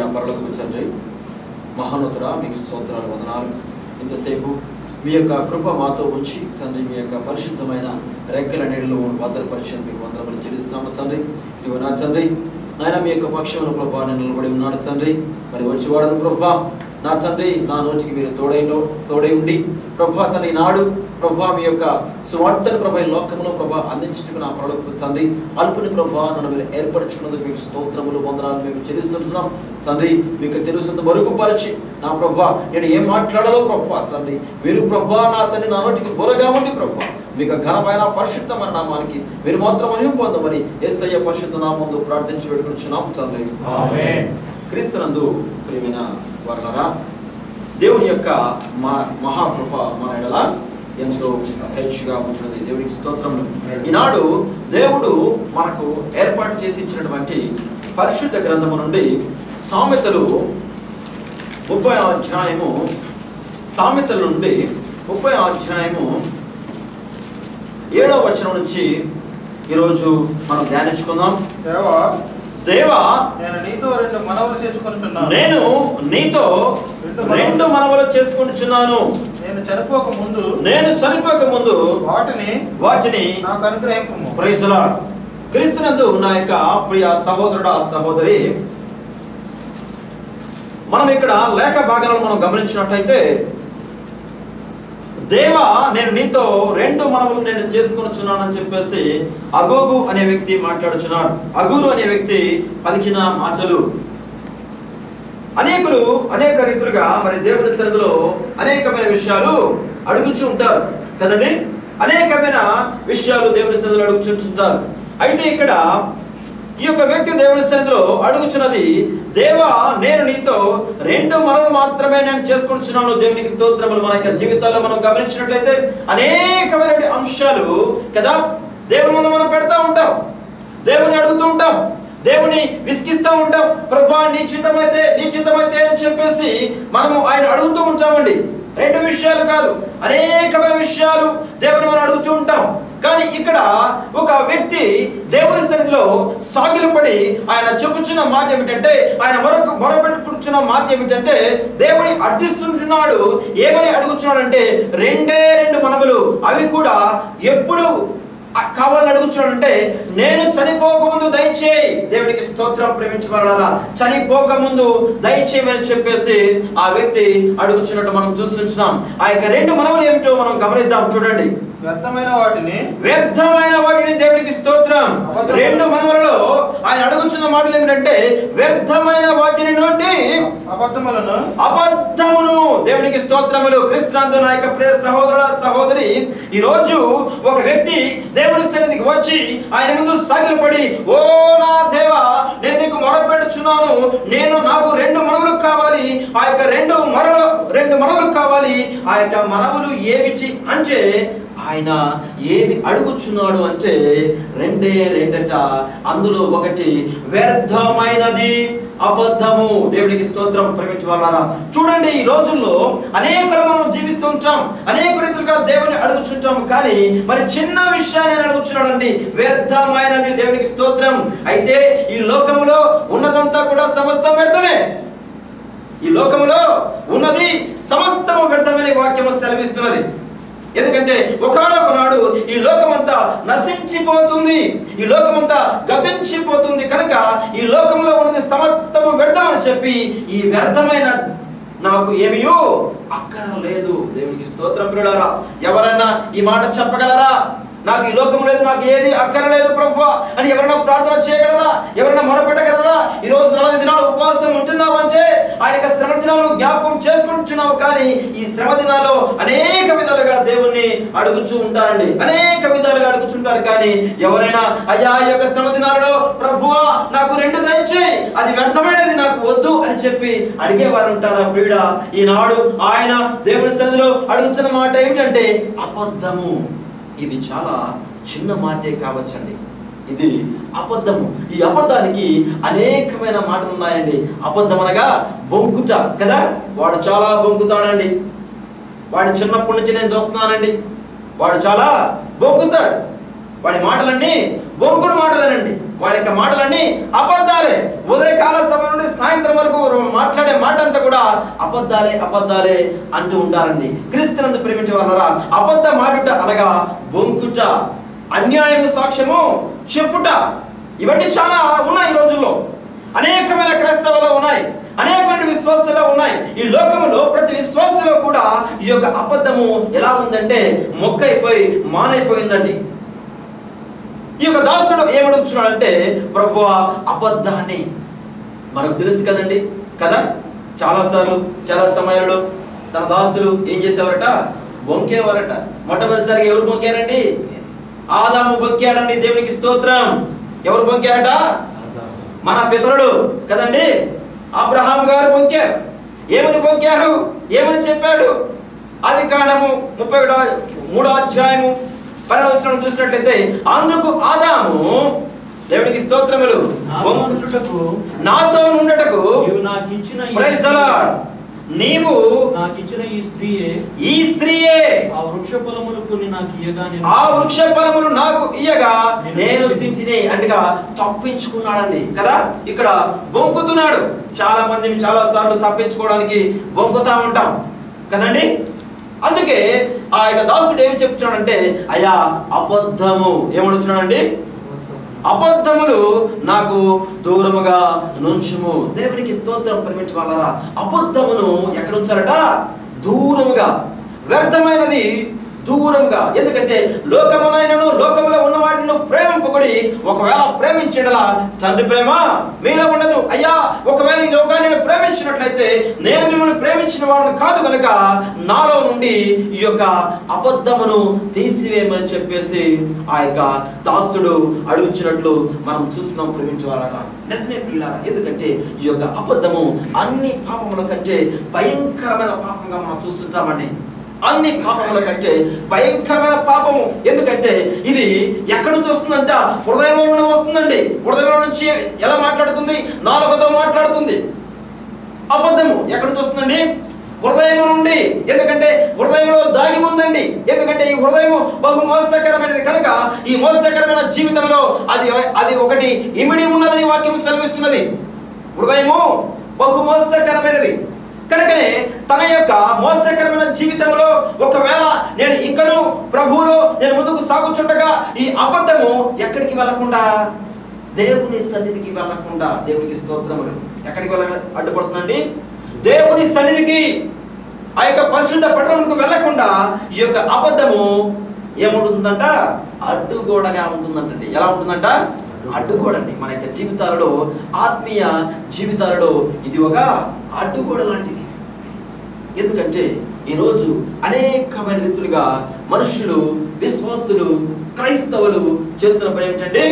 ప్రియ పరలోకపు తండ్రి, మహానతుడా, మీకు స్తోత్రాలు, వందనాలు. ఇంతసేపు మీ యొక్క కృప మాతో ఉంచి తండ్రి, మీ యొక్క పరిశుద్ధమైన రెక్కల నీడలో భద్రపరిచయం మీకు వందనములు చెల్లిస్తున్నాము తండ్రి. ఇదిగో నా తండ్రి, నాయన మీ యొక్క పక్షమున ప్రభా నేను నిలబడి ఉన్నాడు తండ్రి. మరి వచ్చేవాడను ప్రభా నా తండ్రి, నా నోటికి మీరు తోడై ఉండి ప్రభా తండ్రి నాడు ప్రభా మీ యొక్క సువార్తను ప్రభా లోకములో ప్రభా అందించుటకు నా పరలోకపు తండ్రి అల్పుని ప్రభా నన్ను మీరు ఏర్పరచుకున్నందుకు మీకు స్తోత్రములు, వందనాలు మేము చెల్లిస్తున్నాం తండ్రి. మీకు చెల్లిస్తున్న మరుగుపరిచి నా ప్రభా నేను ఏం మాట్లాడాలో ప్రభా తండ్రి మీరు ప్రభా నా తండ్రి నా నోటికి బొరగా ఉండి ప్రభా మీకు ఘనమైన పరిశుద్ధమైన నామానికి మీరు మాత్రం మహిమ పొందమని యేసయ్య పరిశుద్ధ నామములో ప్రార్థించి వేడుకొనుచున్నాం తండ్రి. ఆమేన్. క్రీస్తునందు ప్రియమైన వారలారా, దేవుని యొక్క మహాకృప మన ఎడల ఎంతో హెచ్చుగా ఉంటున్నది. దేవునికి స్తోత్రములు. ఈనాడు దేవుడు మనకు ఏర్పాటు చేసి ఇచ్చినటువంటి పరిశుద్ధ గ్రంథము నుండి సామెతలు 30వ అధ్యాయము, సామెతల నుండి 30వ అధ్యాయము 7వ వచనం నుంచి ఈరోజు మనం ధ్యానించుకుందాం. దేవా నేను నీతో రెండు మనవులు చేసుకుంటున్నాను. నేను చనిపోక ముందు వాటిని నాకు అనుగ్రహింపుము. Praise the lord. క్రీస్తునందు నా యొక్క ప్రియ సహోదరుడా, సహోదరి, మనం ఇక్కడ లేఖ భాగాలను మనం గమనించినట్లయితే, దేవా నేను నీతో రెండు మనవులు నేను చేసుకొనుచున్నానని చెప్పేసి అగోగు అనే వ్యక్తి మాట్లాడుచున్నాడు. అగూరు అనే వ్యక్తి పలికిన మాటలు అనేకులు అనేక రీతులుగా మరి దేవుని సన్నిధిలో అనేకమైన విషయాలు అడుగుచూ ఉంటారు కదండి. అనేకమైన విషయాలు దేవుని సన్నిధిలో అడుగుచుంటారు. అయితే ఇక్కడ ఈ యొక్క వ్యక్తి దేవుని సన్నిధిలో అడుగుచున్నది, దేవా నేను నీతో రెండు మనవులు మాత్రమే నేను చేసుకుంటున్నాను. దేవునికి స్తోత్రములు. మన యొక్క జీవితాల్లో మనం గమనించినట్లయితే అనేకమైన అంశాలు కదా దేవుని ముందు మనం పెడతా ఉంటాం, దేవుని అడుగుతూ ఉంటాం, దేవుని విసిగిస్తూ ఉంటాం. ప్రభువా నీ చిత్తమైతే అని చెప్పేసి మనము ఆయన అడుగుతూ ఉంటామండి. రెండు విషయాలు కాదు, అనేకమైన విషయాలు దేవుని మనం అడుగుతూ ఉంటాం. కానీ ఇక్కడ ఒక వ్యక్తి దేవుని సన్నిధిలో సాగిలపడి ఆయన చెప్పుచున్న మాట ఏమిటంటే, ఆయన మొరపెట్టుకుంటున్న మాట ఏమిటంటే, దేవుని అర్థిస్తున్నాడు. ఏమని అడుగుతున్నాడు అంటే, రెండు మనవులు. అవి కూడా ఎప్పుడు కావాలని అడుగుతున్నాడంటే, నేను చనిపోకముందు దయచేయి. దేవునికి స్తోత్రం. ప్రేమించబడారా, చనిపోకముందు దయచేయమని చెప్పేసి ఆ వ్యక్తి అడుగుతున్నట్టు మనం చూస్తున్నాం. ఆ యొక్క రెండు మనవులు ఏమిటో మనం గమనిద్దాం. చూడండి, వ్యర్థమైన వాటిని దేవునికి స్తోత్రం. రెండు మనవులలో ఆయన అడుగుతున్న మాటలు ఏమిటంటే, వ్యర్థమైన వాటిని నుండి అబద్ధమును. దేవునికి స్తోత్రములు. క్రీస్తునందు నా యొక్క ప్రియ సహోదరుడా, సహోదరి, ఈ రోజు ఒక వ్యక్తి దేవుని సన్నిధికి వచ్చి ఆయన ముందు సాగిలపడి, ఓ నా దేవా నేను నీకు మొరపెడుచున్నాను, నాకు రెండు మనవులు కావాలి. ఆ యొక్క రెండు మనవులు కావాలి. ఆ యొక్క మనవులు ఏమిటి అంటే, ఆయన ఏమి అడుగుచున్నాడు అంటే రెండట. అందులో ఒకటి వ్యర్థమైనది, అబద్ధము. దేవునికి స్తోత్రం. ప్రేమించవాళ్ళారా, చూడండి, ఈ రోజుల్లో అనేకలు మనం జీవిస్తూ ఉంటాం, అనేక రీతులుగా దేవుని అడుగుచుంటాం. కానీ మరి చిన్న విషయాన్ని అడుగుచున్నాడండి, వ్యర్థమైనది. దేవునికి స్తోత్రం. అయితే ఈ లోకములో ఉన్నదంతా కూడా సమస్తం వ్యర్థమే. ఈ లోకములో ఉన్నది సమస్తము వ్యర్థమని వాక్యము సెలవిస్తున్నది. ఎందుకంటే ఒకనాడు ఈ లోకమంతా నశించిపోతుంది, ఈ లోకమంతా గతించిపోతుంది. కనుక ఈ లోకంలో ఉన్నది సమస్తము వ్యర్థమని చెప్పి ఈ వ్యర్థమైన నాకు ఏమీయో అక్కరలేదు. దేవునికి స్తోత్రం. ప్రియులారా, ఎవరైనా ఈ మాట చెప్పగలరా? నాకు ఈ లోకం లేదు, నాకు ఏది అక్కరలేదు ప్రభువా అని ఎవరైనా ప్రార్థన చేయగలరా? ఎవరైనా మొరపెట్టగలరా? ఈ రోజు 40 దినాలు ఉపవాసం ఉంటున్నావు అంటే ఆయన యొక్క శ్రమ దినాలు జ్ఞాపకం చేసుకుంటున్నావు. కానీ ఈ శ్రమ దినాల్లో అనేక విధాలుగా దేవుణ్ణి అడుగుచూ ఉంటారండి, అనేక విధాలుగా అడుగుచుంటారు. కానీ ఎవరైనా అయ్యా ఈ యొక్క శ్రమ దినాలలో ప్రభువా నాకు రెండు దయచేయి, అది వ్యర్థమైనది నాకు వద్దు అని చెప్పి అడిగేవారు ఉంటారా? ప్రియుడ, ఈనాడు ఆయన దేవుని సన్నిధిలో అడుగుతున్న మాట ఏమిటంటే అబద్ధము. ఇది చాలా చిన్న మాటే కావచ్చండి, ఇది అబద్ధము. ఈ అబద్ధానికి అనేకమైన మాటలు ఉన్నాయండి. అబద్ధం అనగా బొంకుట కదా. వాడు చాలా బొంకుతాడండి. వాడు చిన్నప్పటి నుంచి నేను చూస్తున్నానండి, వాడు చాలా బొంకుతాడు. వాడి మాటలన్నీ బొంకుడు మాటలేనండి. వాడి యొక్క మాటలన్నీ అబద్ధాలే. ఉదయకాల సమయం నుండి సాయంత్రం వరకు మాట్లాడే మాట అంతా కూడా అబద్ధాలే అబద్ధాలే అంటూ ఉంటారండి. క్రీస్తునందు ప్రేమించే వాళ్ళరా, అబద్ధం ఆడుట అనగా బొంకుట, అన్యాయం సాక్ష్యము చెప్పుట, ఇవన్నీ చాలా ఉన్నాయి ఈ రోజుల్లో. అనేకమైన క్రైస్తవులు ఉన్నాయి, అనేకమైన విశ్వాసాలు ఉన్నాయి. ఈ లోకంలో ప్రతి విశ్వాసంలో కూడా ఈ యొక్క అబద్ధము ఎలా ఉందంటే మొక్కైపోయి మానైపోయిందండి. ఈ యొక్క దాసుడు ఏమడుగుతున్నాడంటే, ప్రభువా అబద్ధాన్ని, మనకు తెలుసు కదండి కదా, చాలాసార్లు చాలా సమయాల్లో తన దాసులు ఏం చేసేవారట, బొంకేవారట. మొట్టమొదటిసారిగా ఎవరు బొంకారండి? ఆదాము బొంకాడండి. దేవునికి స్తోత్రం. ఎవరు బొంకారట? మన పితరుడు కదండి, అబ్రహాం గారు బొంకారు. ఏమని బొంకారు, ఏమని చెప్పాడు? ఆదికాండము 33వ అధ్యాయము 10వ వచనం చూసినట్లయితే, అందుకు ఆదాము, దేవునికి స్తోత్రములు, నాతో నుండుటకు నీవు నాకిచ్చిన ఈ స్త్రీయే ఆ వృక్ష ఫలములు నాకు ఇయ్యగా నేను తిని అంటగా తప్పించుకున్నాడండి కదా. ఇక్కడ బొంకుతున్నాడు. చాలా మంది చాలా సార్లు తప్పించుకోవడానికి బొంకుతా ఉంటాం కదండి. అందుకే ఆ యొక్క దాసుడు ఏమి చెప్తున్నాడంటే, అయ్యా అబద్ధము ఏమడుచున్నాడండి, అబద్ధములు నాకు దూరముగా నుంచుము. దేవునికి స్తోత్రం. ప్రేమించే వాళ్ళరా, అబద్ధమును ఎక్కడ ఉంచారట? దూరముగా, వ్యర్థమైనది దూరముగా. ఎందుకంటే లోకమునైనను లోకములో ఉన్న వాటిని ప్రేమింపకుడి, ఒకవేళ ప్రేమించడలా తండ్రి ప్రేమ మీలో ఉండదు. అయ్యా ఒకవేళ ఈ లోకాన్ని నేను ప్రేమించినట్లయితే నేను మిమ్మల్ని ప్రేమించిన వాడిని కాదు కనుక నాలో నుండి ఈ యొక్క అబద్ధమును తీసివేయమని చెప్పేసి ఆ యొక్క దాసుడు అడుగుచినట్లు మనం చూస్తున్నాం. ప్రేమించేవాళ్ళరా, నిజమే పిల్లారా. ఎందుకంటే ఈ యొక్క అబద్ధము అన్ని పాపముల కంటే భయంకరమైన పాపంగా మనం చూస్తుంటామండి. అన్ని పాపముల కంటే భయంకరమైన పాపము. ఎందుకంటే ఇది ఎక్కడి నుంచి వస్తుందంట? హృదయంలో నుండి వస్తుందండి. హృదయంలో నుంచి ఎలా మాట్లాడుతుంది? నాలుగుతో మాట్లాడుతుంది. అబద్ధము ఎక్కడి నుంచి వస్తుందండి? హృదయం నుండి. ఎందుకంటే హృదయంలో దాగి ఉందండి. ఎందుకంటే ఈ హృదయం బహు మోసకరమైనది కనుక ఈ మోసకరమైన జీవితంలో అది ఒకటి ఇమిడి ఉన్నదని వాక్యం సెలవిస్తున్నది. హృదయము బహు మోసకరమైనది కనుకనే తన యొక్క మోసకరమైన జీవితంలో ఒకవేళ నేను ఇంకను ప్రభువులో నేను ముందుకు సాగుచుండగా ఈ అబద్ధము ఎక్కడికి వెళ్ళకుండా, దేవుని సన్నిధికి వెళ్ళకుండా, దేవునికి స్తోత్రములు, ఎక్కడికి అడ్డుపడుతుందండి? దేవుని సన్నిధికి, ఆ యొక్క పరిశుద్ధ పట్టణంకు వెళ్ళకుండా ఈ యొక్క అబద్ధము ఏముంటుందంట? అడ్డుగోడగా ఉంటుందంటండి. ఎలా ఉంటుందంట? అడ్డుగోడండి. మన యొక్క జీవితాలలో, ఆత్మీయ జీవితాలలో ఇది ఒక అడ్డుగోడ లాంటిది. ఎందుకంటే ఈరోజు అనేకమైన రీతులుగా మనుషులు, విశ్వాసులు, క్రైస్తవులు చేస్తున్న పని ఏమిటంటే